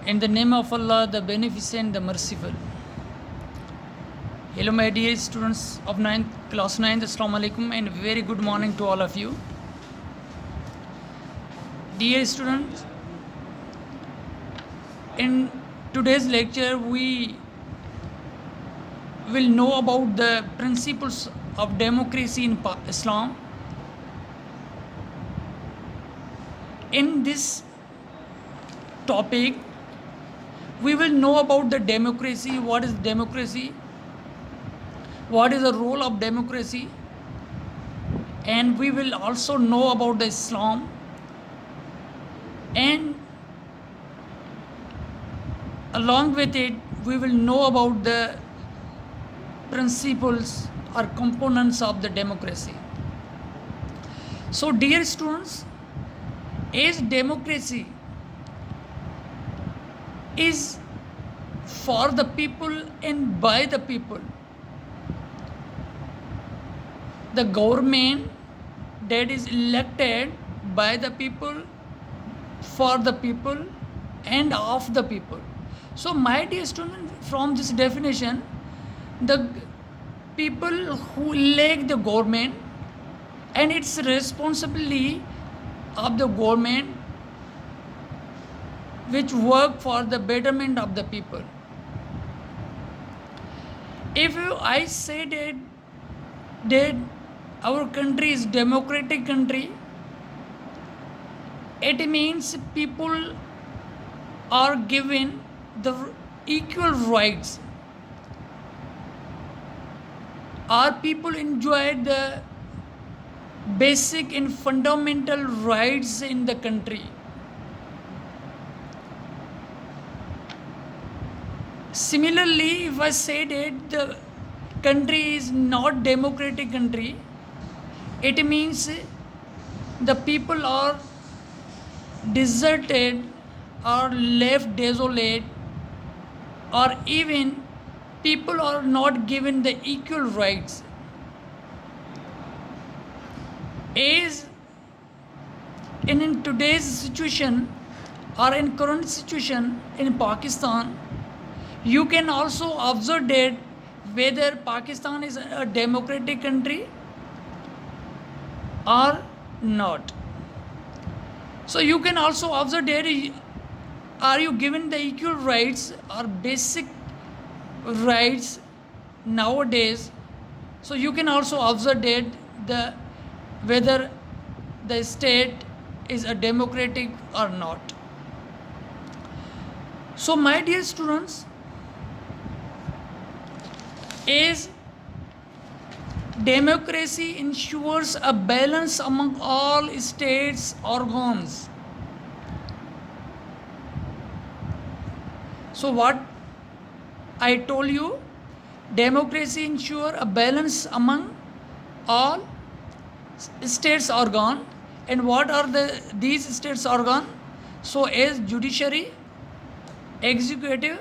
In the name of Allah, the Beneficent, the Merciful. Hello, my dear students of class 9th. Assalamu alaikum and very good morning to all of you. Dear students, in today's lecture, we will know about the principles of democracy in Islam. In this topic, we will know about the democracy, what is democracy, what is the role of democracy, and we will also know about the Islam, and along with it we will know about the principles or components of the democracy. So dear students, as democracy is for the people and by the people, the government that is elected by the people, for the people and of the people. So my dear student, from this definition, the people who elect the government, and it's responsibility of the government which work for the betterment of the people. If I say that our country is democratic country, it means people are given the equal rights. Our people enjoy the basic and fundamental rights in the country. Similarly, if I say that the country is not democratic country, it means the people are deserted or left desolate, or even people are not given the equal rights. As in today's situation or in current situation in Pakistan, you can also observe that whether Pakistan is a democratic country or not. So you can also observe that are you given the equal rights or basic rights nowadays. So you can also observe that whether the state is a democratic or not. So my dear students, as democracy ensures a balance among all states organs. So what I told you, democracy ensure a balance among all states organ. And what are these states organ? So as judiciary, executive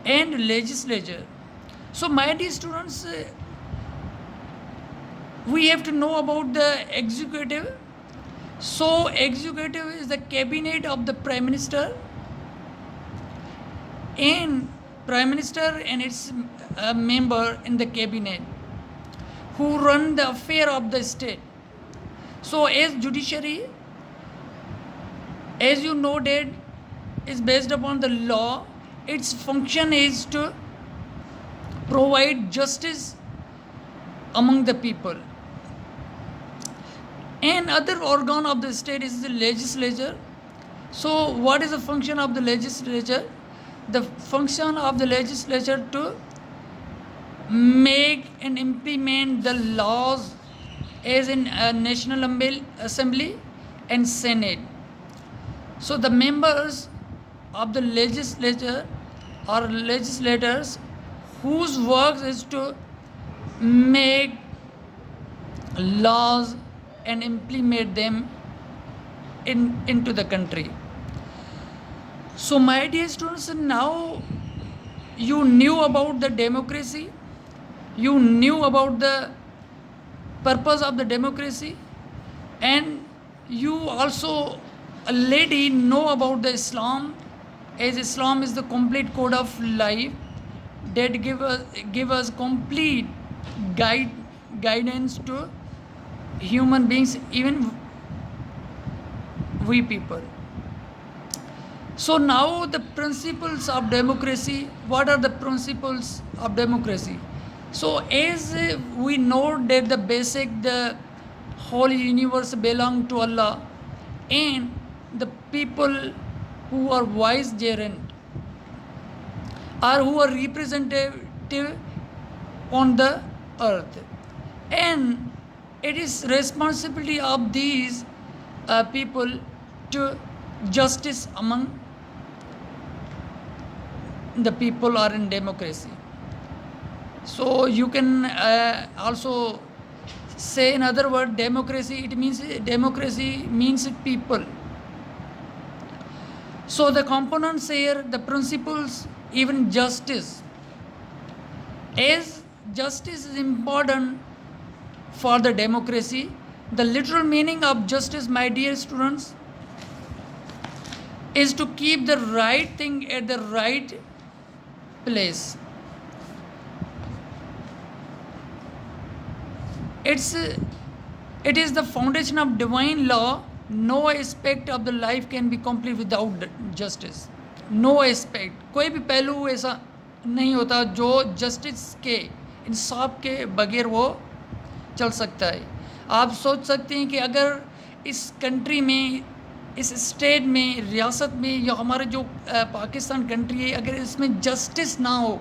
and legislature. So my dear students, we have to know about the executive. So executive is the cabinet of the prime minister, and prime minister and its member in the cabinet who run the affair of the state. So as judiciary, as you know, that is based upon the law. Its function is to provide justice among the people. And other organ of the state is the legislature. So what is the function of the legislature? The function of the legislature to make and implement the laws as in a National Assembly and Senate. So the members of the legislature or legislators whose work is to make laws and implement them into the country. So my dear students, now you knew about the democracy, you knew about the purpose of the democracy, and you also already know about the Islam as Islam is the complete code of life that give us complete guidance to human beings, even we people. So now the principles of democracy. What are the principles of democracy? So as we know that the whole universe belong to Allah, and the people who are vicegerent or who are representative on the earth, and it is responsibility of these people to justice among the people are in democracy. So you can also say in other word democracy means people. So the components here, the principles, even justice, as justice is important for the democracy. The literal meaning of justice, my dear students, is to keep the right thing at the right place. It is the foundation of divine law. No aspect of the life can be complete without justice. No aspect, कोई भी पहलू ऐसा नहीं होता जो justice के, इंसाफ के बगैर वो चल सकता है. आप सोच सकते हैं कि अगर इस कंट्री में, इस स्टेट में, रियासत में, या हमारे जो पाकिस्तान कंट्री है, अगर इसमें जस्टिस ना हो,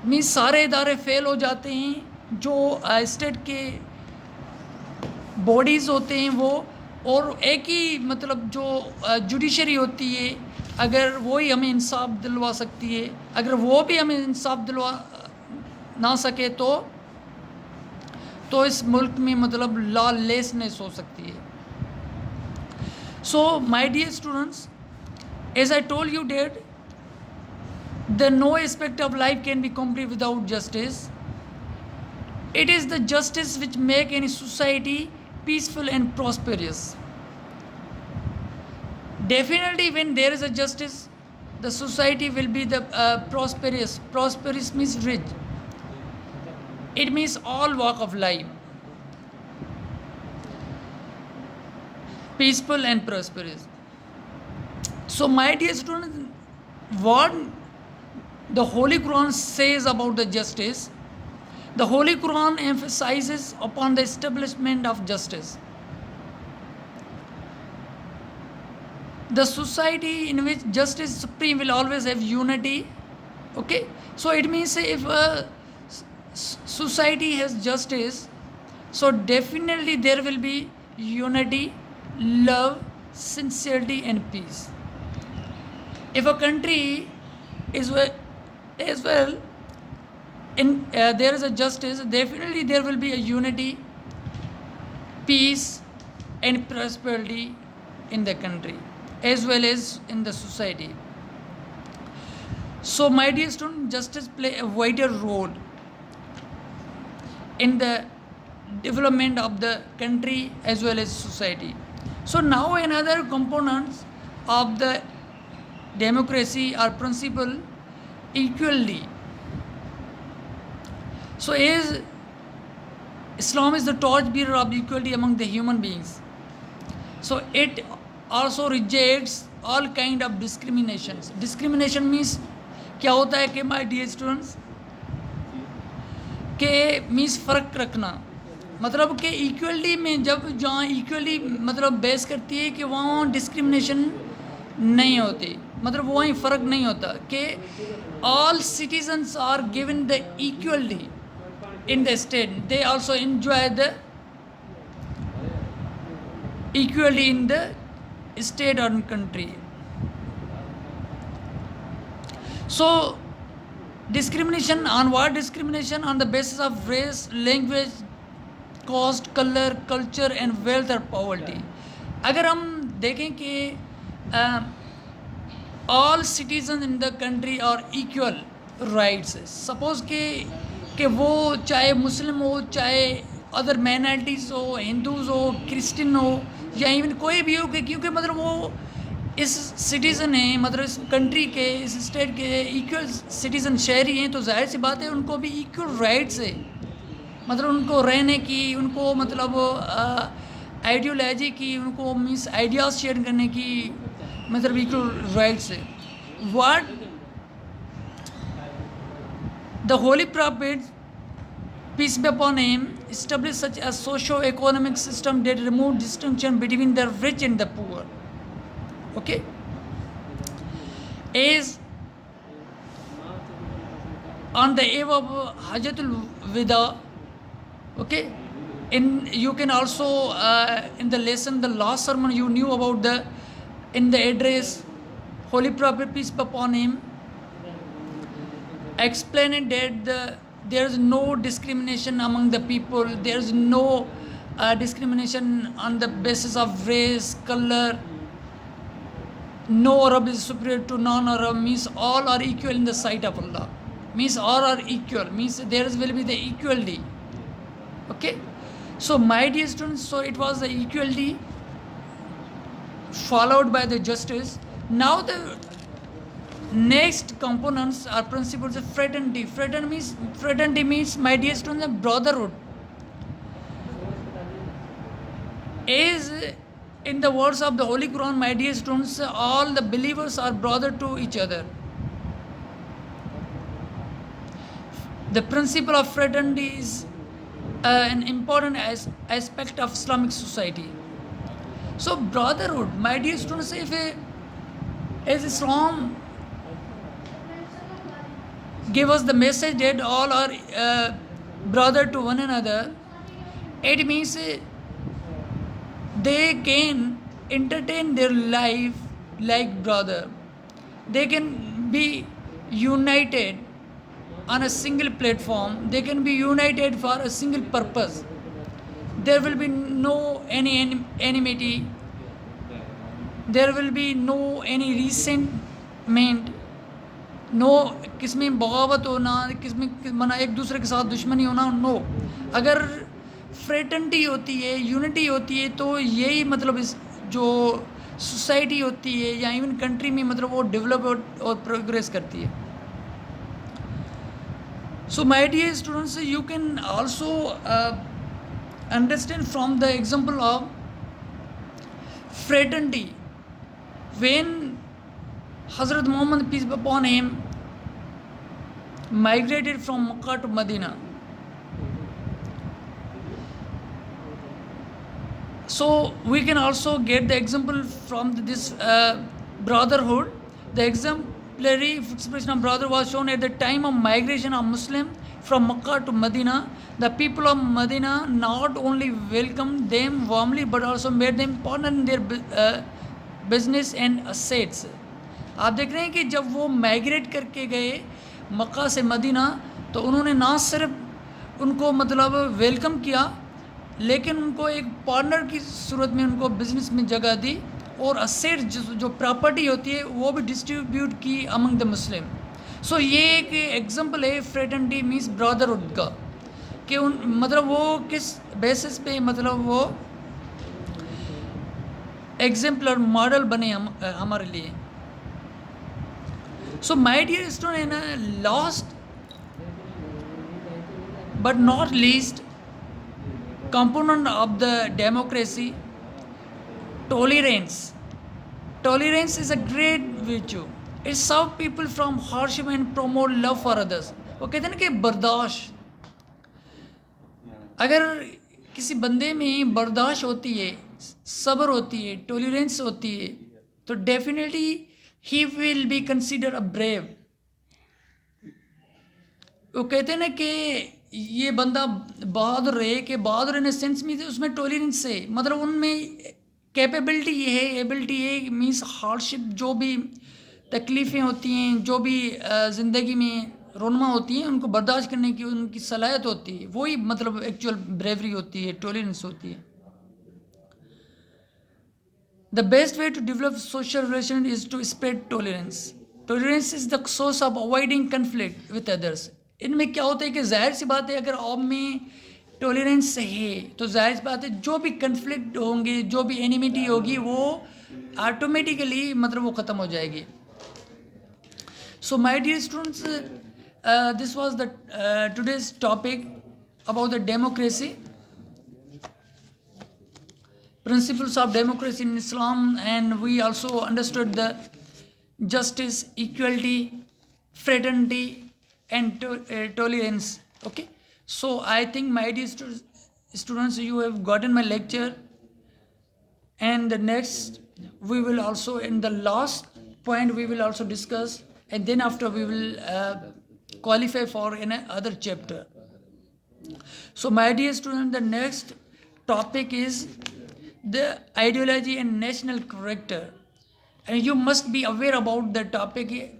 में सारे इदारे फेल हो जाते हैं. जो स्टेट के बॉडीज़ होते हैं वो, और एक ही मतलब जो जुडिशरी होती है, अगर वो ही हमें इंसाफ दिलवा सकती है, अगर वो भी हमें इंसाफ दिलवा ना सके तो इस मुल्क में मतलब लॉलेसनेस हो सकती है. So my dear students, as I told you that the no aspect of life can be complete without justice. It is the justice which make any society peaceful and prosperous. Definitely when there is a justice, the society will be the prosperous. Prosperous means rich. It means all walk of life, peaceful and prosperous. So my dear students, what the Holy Quran says about the justice, the Holy Quran emphasizes upon the establishment of justice. The society in which justice is supreme will always have unity. Okay, so it means if a society has justice, so definitely there will be unity, love, sincerity and peace. If a country is as well in there is a justice, definitely there will be a unity, peace and prosperity in the country as well as in the society. So my dear student, justice play a vital role in the development of the country as well as society. So now another components of the democracy or principle, equality. So as Islam is the torchbearer of equality among the human beings, so it also rejects all kind of discriminations. Discrimination means क्या होता है कि my dear students, के means फ़र्क रखना, मतलब कि equality में जब जहाँ इक्वली मतलब बेस करती है कि वहाँ डिस्क्रिमिनेशन नहीं होती, मतलब वहीं फ़र्क नहीं होता कि all citizens are given the equality in the state. They also enjoy the equality in the state or country. So discrimination on what? Discrimination on the basis of race, language, caste, color, culture and wealth or poverty. अगर हम देखें कि all citizens in the country are equal rights. Suppose कि वो चाहे मुस्लिम हो, चाहे other minorities हो, हिंदूज़ हो, क्रिश्चियन हो या इवन कोई भी हो, क्योंकि मतलब वो इस सिटीज़न हैं, मतलब इस कंट्री के, इस स्टेट के इक्वल सिटीज़न शहरी हैं, तो जाहिर सी बात है उनको भी इक्वल राइट्स है, मतलब उनको रहने की, उनको मतलब आइडियोलॉजी की, उनको मीन्स आइडियाज़ शेयर करने की मतलब इक्वल राइट्स है. What the Holy Prophet, peace be upon him, established such a socio-economic system that removed distinction between the rich and the poor. Okay, as on the eve of Hajjatul Wida, okay, in you can also in the lesson, the last sermon you knew about the, in the address, Holy Prophet, peace be upon him, explained that there is no discrimination among the people, there is no discrimination on the basis of race, color. No Arab is superior to non-Arab, means all are equal in the sight of Allah. Means all are equal, means there will be the equality. Okay, so my dear students, so it was the equality followed by the justice. Now the next components are principles of fraternity. Fraternity means, my dear students, a brotherhood. Is in the words of the Holy Quran, my dear students, all the believers are brother to each other. The principle of fraternity is an important aspect of Islamic society. So brotherhood, my dear students, if as Islam give us the message that all are brother to one another, it means they can entertain their life like brother. They can be united on a single platform. They can be united for a single purpose. There will be no any enmity. There will be no any resentment. No किसमें बगावत होना, किसमें मना एक दूसरे के साथ दुश्मनी होना, नो. अगर फ्रेटर्निटी होती है, यूनिटी होती है, तो यही मतलब इस जो सोसाइटी होती है या इवन कंट्री में मतलब वो डेवलप और प्रोग्रेस करती है. So my dear students, you can also understand from the example of fraternity when Hazrat Muhammad, peace be upon him, migrated from Makkah to Medina. So we can also get the example from this brotherhood. The exemplary expression of brother was shown at the time of migration of Muslim from Makkah to Medina. The people of Medina not only welcomed them warmly but also made them partner in their business and assets. आप देख रहे हैं कि जब वो migrate करके गए मक्का से मदीना, तो उन्होंने ना सिर्फ उनको मतलब वेलकम किया, लेकिन उनको एक पार्टनर की सूरत में उनको बिजनेस में जगह दी, और असेट जो प्रॉपर्टी होती है वो भी डिस्ट्रीब्यूट की अमंग द मुस्लिम. सो ये एक एग्जांपल है फ्रेटर्निटी मीन्स ब्रदरहुड का, कि उन मतलब वो किस बेसिस पे मतलब वो एग्जाम्पलर मॉडल बने हमारे लिए. So my dear student, last but not least component of the democracy, tolerance. Tolerance is a great virtue. It serves people from hardship and promote love for others. वो कहते हैं ना कि बर्दाश्त, अगर किसी बंदे में बर्दाश्त होती है, सब्र होती है, टॉलरेंस होती है, तो definitely he will be considered a brave. वो कहते हैं ना कि ये बंदा बहादुर है, कि बहादुर इन सेंस में उसमें टॉलरेंस है, मतलब उनमें कैपेबिलिटी ये है, एबिलिटी है, मीन्स हार्डशिप जो भी तकलीफ़ें होती हैं, जो भी ज़िंदगी में रोनमा होती हैं, उनको बर्दाश्त करने की उनकी सलाहियत होती है, वही मतलब एक्चुअल ब्रेवरी होती है, टॉलरेंस होती है. The best way to develop social relation is to spread tolerance. Tolerance is the source of avoiding conflict with others. इनमें क्या होता है कि जाहिर सी बात है, अगर आप में टॉलरेंस है तो जाहिर सी बात है जो भी कन्फ्लिक्ट होंगे, जो भी एनिमिटी होगी, वो ऑटोमेटिकली मतलब वो ख़त्म हो जाएगी. So my dear students, this was the today's topic about the democracy, principles of democracy in Islam, and we also understood the justice, equality, fraternity, and tolerance. Okay, so I think my dear students, you have gotten my lecture, and the next we will also, in the last point, we will also discuss, and then after we will qualify for another chapter. So my dear student, the next topic is the ideology and national character, and you must be aware about the topic,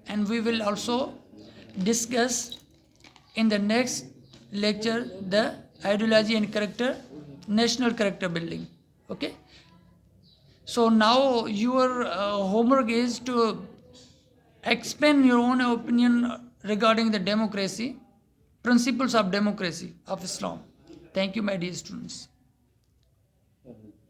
and we will also discuss in the next lecture the ideology and character, national character building. Okay, so now your homework is to explain your own opinion regarding the democracy, principles of democracy of Islam. Thank you, my dear students.